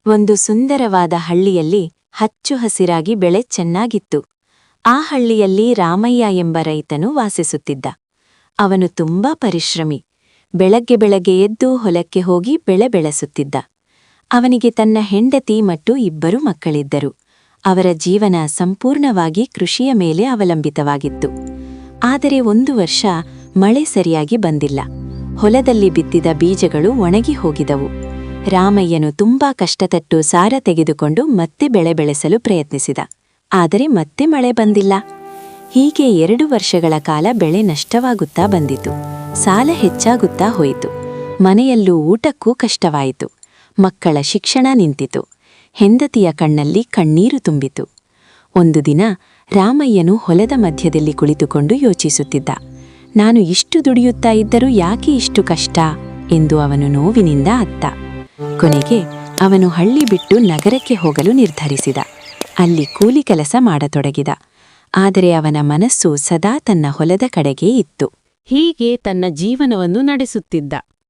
ಒಂದು ಸುಂದರವಾದ ಹಳ್ಳಿಯಲ್ಲಿ ಹಚ್ಚು ಹಸಿರಾಗಿ ಬೆಳೆ ಚೆನ್ನಾಗಿತ್ತು. ಆ ಹಳ್ಳಿಯಲ್ಲಿ ರಾಮಯ್ಯ ಎಂಬ ರೈತನು ವಾಸಿಸುತ್ತಿದ್ದ. ಅವನು ತುಂಬಾ ಪರಿಶ್ರಮಿ. ಬೆಳಗ್ಗೆ ಬೆಳಗ್ಗೆ ಎದ್ದು ಹೊಲಕ್ಕೆ ಹೋಗಿ ಬೆಳೆ ಬೆಳೆಸುತ್ತಿದ್ದ. ಅವನಿಗೆ ತನ್ನ ಹೆಂಡತಿ ಮತ್ತು 2 ಮಕ್ಕಳಿದ್ದರು. ಅವರ ಜೀವನ ಸಂಪೂರ್ಣವಾಗಿ ಕೃಷಿಯ ಮೇಲೆ ಅವಲಂಬಿತವಾಗಿತ್ತು. ಆದರೆ 1 ವರ್ಷ ಮಳೆ ಸರಿಯಾಗಿ ಬಂದಿಲ್ಲ. ಹೊಲದಲ್ಲಿ ಬಿತ್ತಿದ ಬೀಜಗಳು ಒಣಗಿ ಹೋಗಿದವು. ರಾಮಯ್ಯನು ತುಂಬಾ ಕಷ್ಟಪಟ್ಟು ಸಾರ ತೆಗೆದುಕೊಂಡು ಮತ್ತೆ ಬೆಳೆ ಬೆಳೆಸಲು ಪ್ರಯತ್ನಿಸಿದ. ಆದರೆ ಮತ್ತೆ ಮಳೆ ಬಂದಿಲ್ಲ. ಹೀಗೆ 2 ವರ್ಷಗಳ ಕಾಲ ಬೆಳೆ ನಷ್ಟವಾಗುತ್ತಾ ಬಂದಿತು. ಸಾಲ ಹೆಚ್ಚಾಗುತ್ತಾ ಹೋಯಿತು. ಮನೆಯಲ್ಲೂ ಊಟಕ್ಕೂ ಕಷ್ಟವಾಯಿತು. ಮಕ್ಕಳ ಶಿಕ್ಷಣ ನಿಂತಿತು. ಹೆಂಡತಿಯ ಕಣ್ಣಲ್ಲಿ ಕಣ್ಣೀರು ತುಂಬಿತು. ಒಂದು ದಿನ ರಾಮಯ್ಯನು ಹೊಲದ ಮಧ್ಯದಲ್ಲಿ ಕುಳಿತುಕೊಂಡು ಯೋಚಿಸುತ್ತಿದ್ದ. ನಾನು ಇಷ್ಟು ದುಡಿಯುತ್ತಾ ಇದ್ದರೂ ಯಾಕೆ ಇಷ್ಟು ಕಷ್ಟ ಎಂದು ಅವನು ನೋವಿನಿಂದ ಅತ್ತ. ಕೊನೆಗೆ ಅವನು ಹಳ್ಳಿ ಬಿಟ್ಟು ನಗರಕ್ಕೆ ಹೋಗಲು ನಿರ್ಧರಿಸಿದ. ಅಲ್ಲಿ ಕೂಲಿ ಕೆಲಸ ಮಾಡತೊಡಗಿದ. ಆದರೆ ಅವನ ಮನಸ್ಸು ಸದಾ ತನ್ನ ಹೊಲದ ಕಡೆಗೇ ಇತ್ತು. ಹೀಗೆ ತನ್ನ ಜೀವನವನ್ನು ನಡೆಸುತ್ತಿದ್ದ.